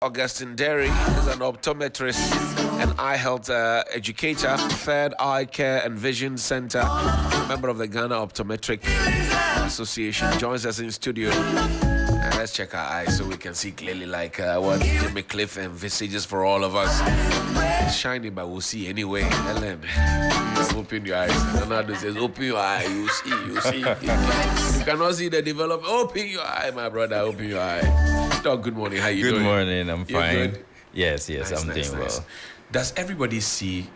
Augustine Derry is an optometrist and eye health educator, Third Eye Care and Vision Center, member of the Ghana Optometric Association, joins us in studio. Let's check our eyes so we can see clearly like what Jimmy Cliff envisages for all of us. It's shiny, but we'll see anyway. Ellen, open your eyes. Leonardo says, open your eye. You see. You cannot see the development. Open your eye, my brother. Open your eye. Doc, good morning. How you doing? Good morning. I'm You're fine. good? Yes, Nice, I'm nice, doing nice. well. Does everybody see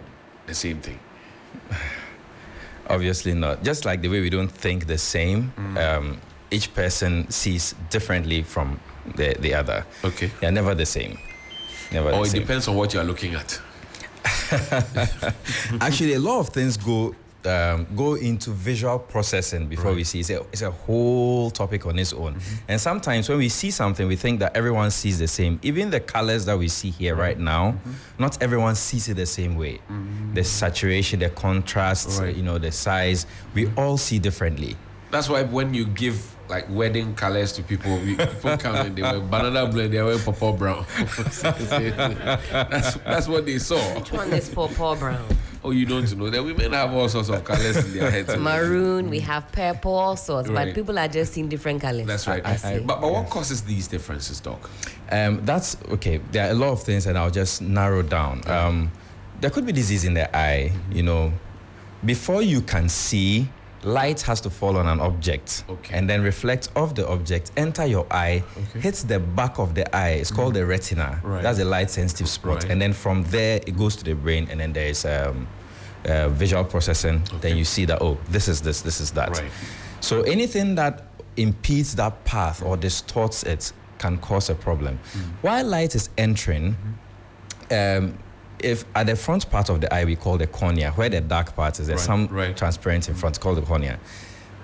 the same thing? Obviously not. Just like the way we don't think the same, each person sees differently from the other. Okay. They're never the same. Never Or the it same. depends on what you are looking at. Actually, a lot of things go into visual processing before we see. It's a whole topic on its own. And sometimes when we see something, we think that everyone sees the same. Even the colors that we see here right now, not everyone sees it the same way. The saturation, the contrast, Right. the size, we all see differently. That's why when you give like wedding colors to people, people come and they wear banana blue and they wear purple brown. that's what they saw. Which one is purple brown? Oh, you don't know that women have all sorts of colors in their heads. Maroon, we have purple, all sorts, Right. but people are just seeing different colors. That's right. I see. But what causes these differences, Doc? That's okay. There are a lot of things, and I'll just narrow down. There could be disease in the eye. Before you can see, light has to fall on an object, Okay. and then reflect off the object, enter your eye, hits the back of the eye. It's called the retina. Right. That's the light-sensitive spot, Right. and then from there it goes to the brain, and then there is visual processing. Then you see that this is this, this is that. Right. So anything that impedes that path or distorts it can cause a problem. While light is entering, if at the front part of the eye we call the cornea, where the dark part is, there's Right, some right. transparent in front called the cornea.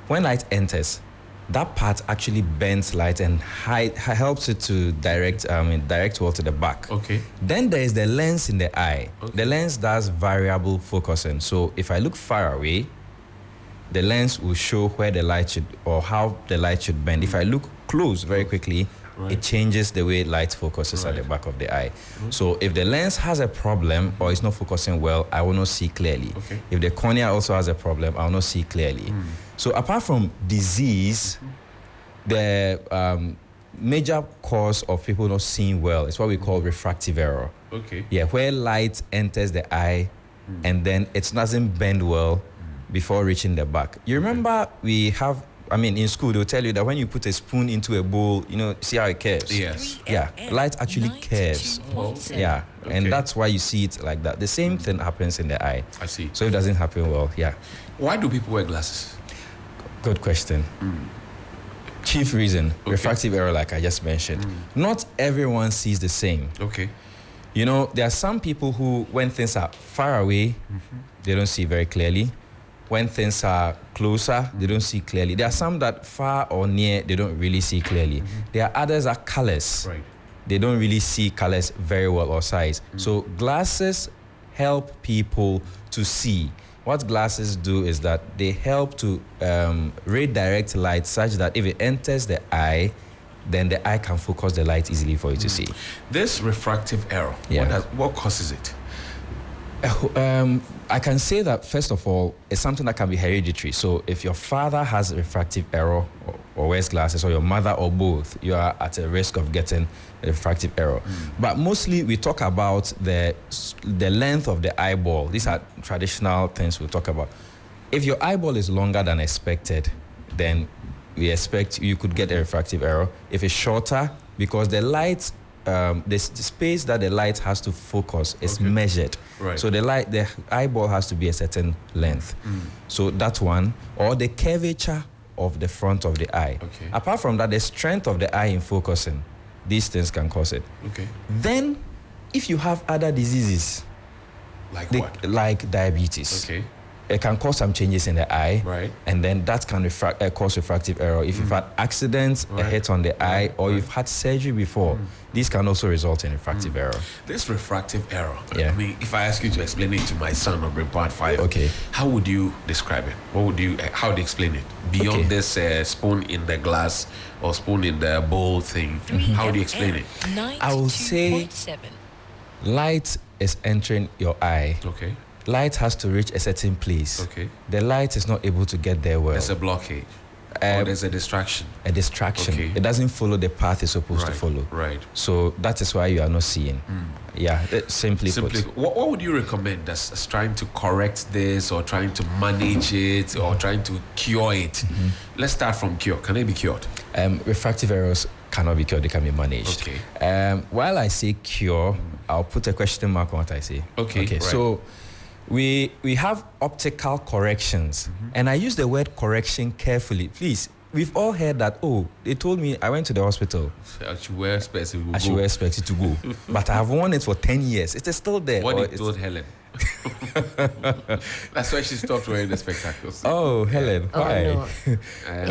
When light enters, that part actually bends light and helps it to direct well to the back. Okay. Then there is the lens in the eye. Okay. The lens does variable focusing. So if I look far away, the lens will show where the light should, or how the light should bend. If I look close very quickly, Right. it changes the way light focuses at the back of the eye. So if the lens has a problem or is not focusing well, I will not see clearly. Okay. If the cornea also has a problem, I will not see clearly. So apart from disease, the major cause of people not seeing well is what we call refractive error. Okay. Yeah, where light enters the eye and then it doesn't bend well before reaching the back. You remember in school they'll tell you that when you put a spoon into a bowl, see how it curves? Yes. Yeah, light actually curves. Yeah, Okay. and that's why you see it like that. The same thing happens in the eye. I see. So it doesn't happen well, yeah. Why do people wear glasses? Good question. Chief reason, refractive error like I just mentioned. Not everyone sees the same. Okay. There are some people who, when things are far away, they don't see very clearly. When things are closer, they don't see clearly. There are some that far or near, they don't really see clearly. There are others that are colors. Right. They don't really see colors very well or size. So glasses help people to see. What glasses do is that they help to redirect light such that if it enters the eye, then the eye can focus the light easily for you to see. This refractive error, Yeah. what causes it? I can say that, first of all, it's something that can be hereditary. So if your father has refractive error or wears glasses, or your mother, or both, you are at a risk of getting a refractive error. But mostly we talk about the length of the eyeball. These are traditional things we talk about. If your eyeball is longer than expected, then we expect you could get a refractive error. If it's shorter, because the light, the space that the light has to focus is measured. Right. So the eyeball has to be a certain length. So that's one. Or the curvature of the front of the eye. Okay. Apart from that, the strength of the eye in focusing, these things can cause it. Okay. Then, if you have other diseases, Like what? like diabetes, Okay. it can cause some changes in the eye, Right. and then that can cause refractive error. If you've had accidents, a hit on the eye, or you've had surgery before, these can also result in refractive error. This refractive error. Yeah. I mean, if I ask you to explain it to my son of part 5, Okay. how would you describe it? How would you explain it? Beyond Okay. this spoon in the glass or spoon in the bowl thing, how would you explain it? I will say light is entering your eye. Okay. Light has to reach a certain place. Okay. The light is not able to get there well. There's a blockage. Or there's a distraction. A distraction. Okay. It doesn't follow the path it's supposed to follow. Right. So that is why you are not seeing. Yeah, simply put. What would you recommend as trying to correct this or trying to manage it or trying to cure it? Let's start from cure. Can it be cured? Refractive errors cannot be cured, they can be managed. Okay. While I say cure, I'll put a question mark on what I say. Okay, right. So we have optical corrections, and I use the word correction carefully. Please, we've all heard that, oh, they told me I went to the hospital. I should wear specs. I should wear specs to go. But I have worn it for 10 years. It is still there. What or did you told Helen? That's why she stopped wearing the spectacles. Oh, Helen, Oh, why? no.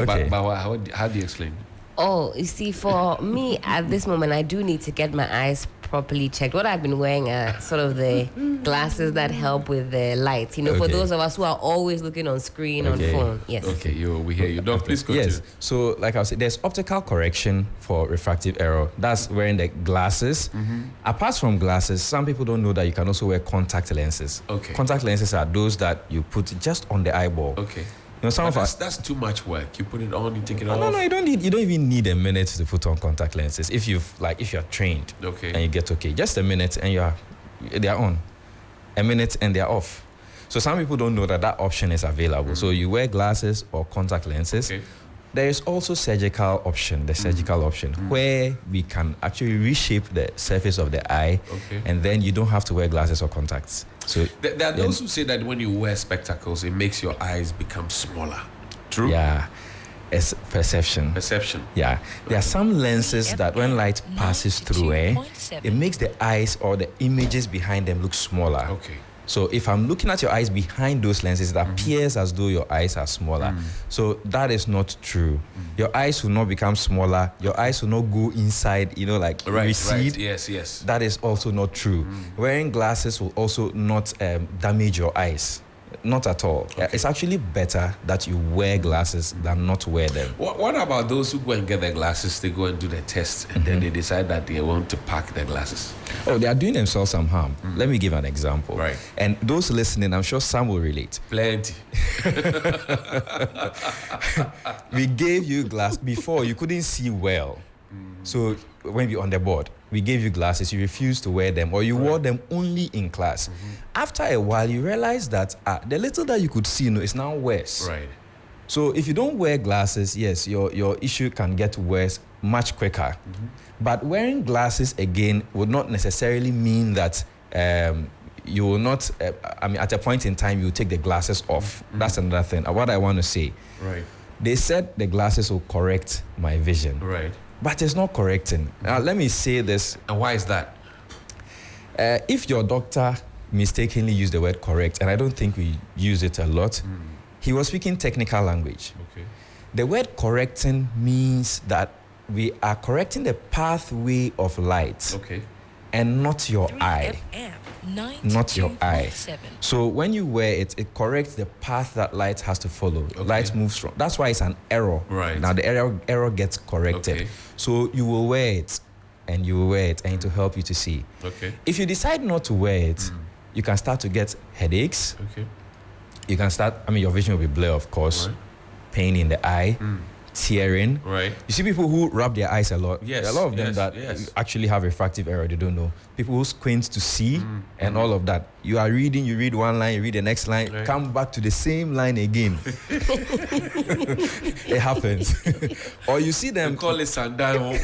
Okay. But how do you explain? Oh, you see, for me at this moment, I do need to get my eyes properly checked. What I've been wearing are sort of the glasses that help with the light. You know, for Okay. those of us who are always looking on screen, Okay. on phone. Yes. Okay, we hear you. Doc, please continue. Yes. So, like I was saying, there's optical correction for refractive error. That's wearing the glasses. Apart from glasses, some people don't know that you can also wear contact lenses. Okay. Contact lenses are those that you put just on the eyeball. Okay. You know, some But of us. that's too much work. You put it on, you take it off. No, you don't even need a minute to put on contact lenses if you're trained. Okay. And you get okay. Just a minute and they are on. A minute and they are off. So some people don't know that option is available. So you wear glasses or contact lenses. Okay. There is also surgical option, where we can actually reshape the surface of the eye, Okay. and then you don't have to wear glasses or contacts. So There are those who say that when you wear spectacles, it makes your eyes become smaller. True? yeah, it's perception. Perception. Yeah, there are some lenses that when light passes through, it makes the eyes or the images behind them look smaller. Okay. So if I'm looking at your eyes behind those lenses, it appears as though your eyes are smaller. So that is not true. Your eyes will not become smaller. Your eyes will not go inside, recede. Right. Yes. That is also not true. Wearing glasses will also not damage your eyes. Not at all. It's actually better that you wear glasses than not wear them. What about those who go and get their glasses, they go and do the test, and then they decide that they want to pack their glasses? Oh, they are doing themselves some harm. Let me give an example. Right. And those listening, I'm sure some will relate. Plenty. We gave you glass before, you couldn't see well. So when we on the board, we gave you glasses, you refused to wear them, or you wore them only in class. After a while, you realize that the little that you could see is now worse. Right. So if you don't wear glasses, yes, your issue can get worse much quicker. But wearing glasses again would not necessarily mean that you will not, at a point in time, you take the glasses off. That's another thing. What I want to say. Right. They said the glasses will correct my vision. Right. But it's not correcting. Now, let me say this. And why is that? If your doctor mistakenly used the word correct, and I don't think we use it a lot, he was speaking technical language. Okay. The word correcting means that we are correcting the pathway of light Okay. and not your eye. Not your eye. So when you wear it, it corrects the path that light has to follow. Okay. Light moves from. That's why it's an error. Right. Now the error gets corrected. Okay. So you will wear it, and you will wear it, and it will help you to see. Okay. If you decide not to wear it, you can start to get headaches. Okay. You can start. Your vision will be blurred, of course. Right. Pain in the eye. Tearing. Right. You see people who rub their eyes a lot. Yes, There are a lot of them yes, that yes. actually have refractive error. They don't know. People who squint to see and all of that. You are reading, you read one line, you read the next line, Right. come back to the same line again. It happens. Or you see them. Call it sundown.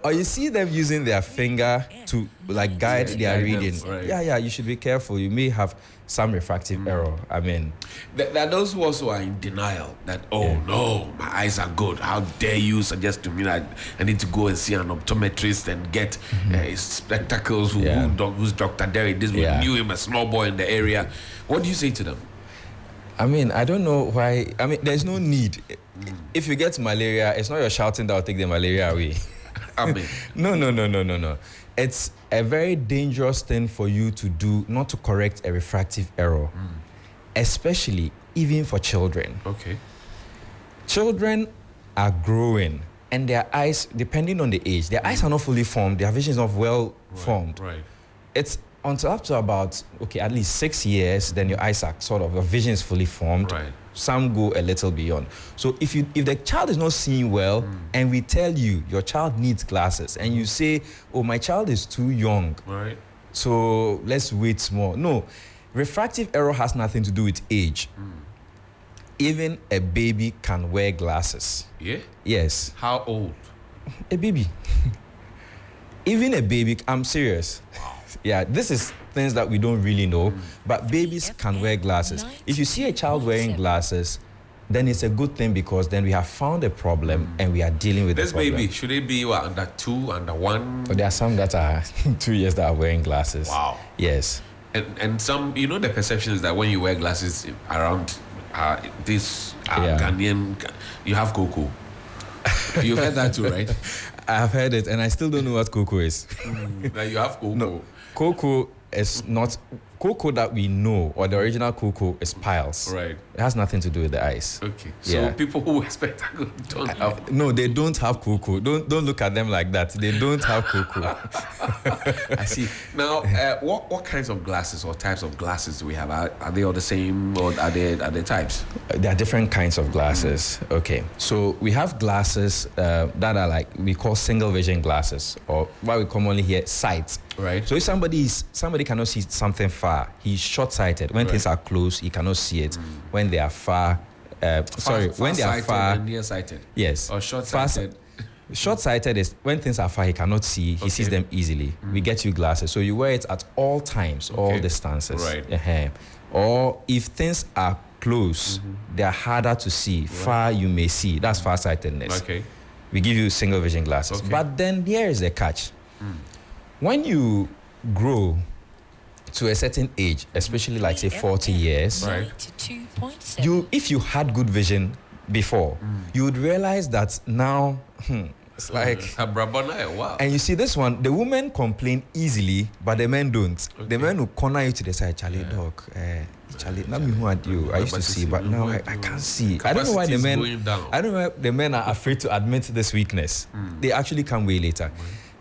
Or you see them using their finger to like guide their guide them, reading. right. Yeah, you should be careful. You may have some refractive error. I mean, There are those who also are in denial that, no, my eyes are good. How dare you suggest to me that I need to go and see an optometrist and get spectacles? Who's Dr. Derry? This we knew him, a small boy in the area. What do you say to them? I mean, I don't know why. I mean, there's no need. If you get malaria, it's not your shouting that will take the malaria away. I mean, No. It's a very dangerous thing for you to do, not to correct a refractive error, especially even for children. okay. Children are growing, and their eyes, depending on the age, their eyes are not fully formed. Their vision is not well formed. Right. It's until up to about at least 6 years, then your eyes are your vision is fully formed. Right. Some go a little beyond. So if the child is not seeing well, and we tell you your child needs glasses, and you say, "Oh, my child is too young, Right. so let's wait more." No, refractive error has nothing to do with age. Even a baby can wear glasses. Yeah. Yes, How old? a baby. Even a baby, I'm serious. Yeah, this is things that we don't really know, but babies can wear glasses. If you see a child wearing glasses, then it's a good thing because then we have found a problem and we are dealing with This the problem. baby, should it be under 2, under 1? But there are some that are 2 years that are wearing glasses. Wow. Yes. And some, the perception is that when you wear glasses around this Yeah. Ghanaian, you have cocoa. You've heard that too, right? I have heard it, and I still don't know what cocoa is. That you have cocoa. No, cocoa is not cocoa that we know, or the original cocoa is piles. Right. It has nothing to do with the eyes. Okay. So Yeah. people who wear spectacles don't. No, they don't have cocoa. Don't look at them like that. They don't have cocoa. I see. Now, what kinds of glasses or types of glasses do we have? Are they all the same, or are they types? There are different kinds of glasses. Okay, so we have glasses that are like we call single vision glasses, or what we commonly hear sight. Right. So if somebody cannot see something far, he's short-sighted. When things are close, he cannot see it. When they are far, when they are far, and nearsighted. yes, Or short-sighted. Short-sighted is when things are far, he cannot see. He sees them easily. We get you glasses, so you wear it at all times, all distances. Right. Or if things are close, they are harder to see. Far, you may see. That's far-sightedness. Okay. We give you single vision glasses. Okay. But then here is the catch. When you grow to a certain age, especially like say 40 years, Right. 92.7. if you had good vision before, you would realize that now it's like, Wow. and you see this one, the women complain easily, but the men don't. The men will corner you to the side, Charlie, dog, Charlie, not me who had you. I used to see, but now I can't see. I don't know why the men. Capacity is going down. I don't know why the men are afraid to admit this weakness. They actually come way later.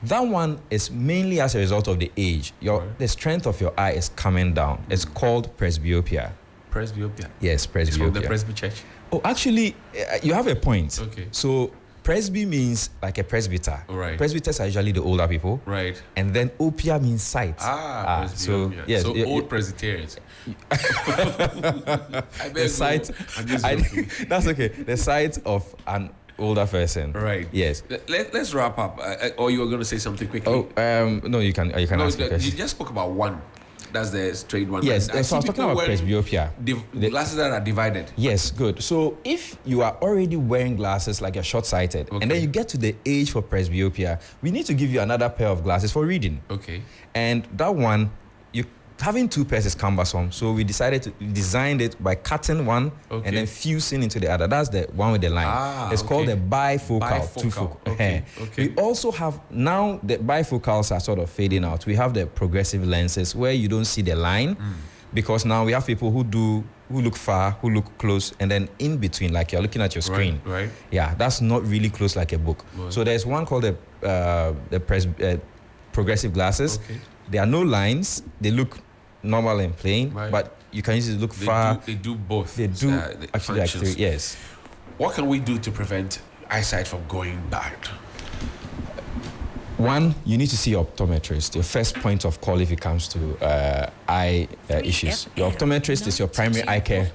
That one is mainly as a result of the age. The strength of your eye is coming down. It's called presbyopia. Presbyopia. Yes, It's from the presbyopia. Presby Church. Oh, actually, you have a point. Okay. So presby means like a presbyter. Right. Presbyters are usually the older people. Right. And then opia means sight. So presbyopia. yes, So yeah, old yeah. Presbyterians. I The sight. I'm just joking. That's okay. The sight of an older person. Right. Yes. Let's wrap up. Or you were going to say something quickly? Oh, no, you can no, ask a you question. just spoke about one. That's the straight one. Yes, I so I was see talking people about wearing presbyopia. Glasses that are divided. Yes, good. So if you are already wearing glasses like you're short-sighted, and then you get to the age for presbyopia, we need to give you another pair of glasses for reading. Okay. And that one, having two pairs is cumbersome, so we designed it by cutting one and then fusing into the other. That's the one with the line. It's called the bifocal. Two-focal. Okay. We also have, now the bifocals are sort of fading out. We have the progressive lenses where you don't see the line, because now we have people who look far, who look close, and then in between, like you're looking at your screen. Right. Yeah, that's not really close like a book. Right. So there's one called the progressive glasses. Okay. There are no lines. They look normal and plain, Right. but you can use it to look far. They do both. They do the actually like functions. three. Yes. What can we do to prevent eyesight from going bad? One, you need to see your optometrist. Your first point of call if it comes to eye issues. Your optometrist is your primary eye care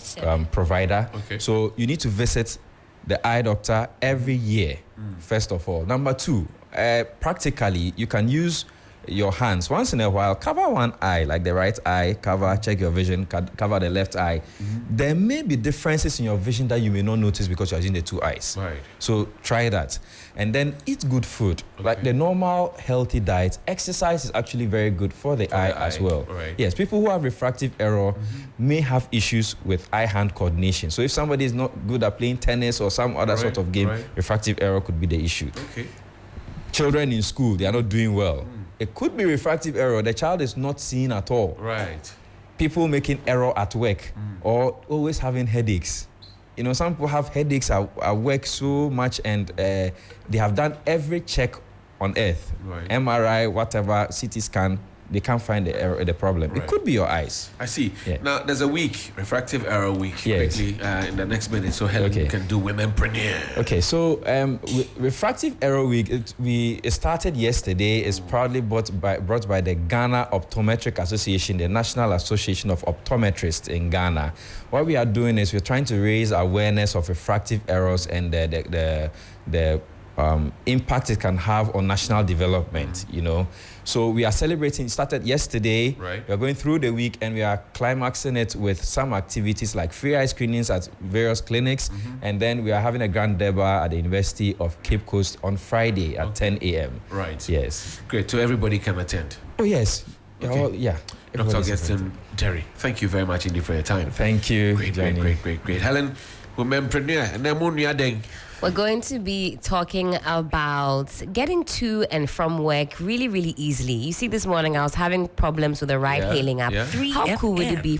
provider. Okay. So you need to visit the eye doctor every year, first of all. Number two, practically, you can use your hands once in a while, cover one eye, like the right eye, check your vision, cover the left eye. There may be differences in your vision that you may not notice because you're using the two eyes. Right. So try that. And then eat good food, like the normal healthy diet. Exercise is actually very good for the eye as well. Right. Yes, people who have refractive error may have issues with eye-hand coordination. So if somebody is not good at playing tennis or some other sort of game, refractive error could be the issue. Okay. Children in school, they are not doing well. It could be refractive error. The child is not seeing at all. Right. People making error at work or always having headaches. You know, some people have headaches at work so much, and they have done every check on earth, MRI, whatever, CT scan. They can't find the problem. It could be your eyes. I see. Yeah. Now, there's a week, refractive error week, Yes. quickly, in the next minute, so Helen can do Womenpreneur. Okay, so refractive error week, it started yesterday. It's proudly brought by the Ghana Optometric Association, the National Association of Optometrists in Ghana. What we are doing is we're trying to raise awareness of refractive errors and the impact it can have on national development, you know. So we are celebrating, it started yesterday. Right. We are going through the week, and we are climaxing it with some activities like free eye screenings at various clinics. And then we are having a grand debate at the University of Cape Coast on Friday at 10 a.m. Right. Yes. Great. So everybody can attend. Oh, yes. Okay. Yeah. Dr. Everybody's Augustine Terry, thank you very much indeed for your time. Thank you. Great. Helen, Womenpreneur, and then Munya. We're going to be talking about getting to and from work really, really easily. You see, this morning I was having problems with the ride-hailing app. Yeah. How cool would it be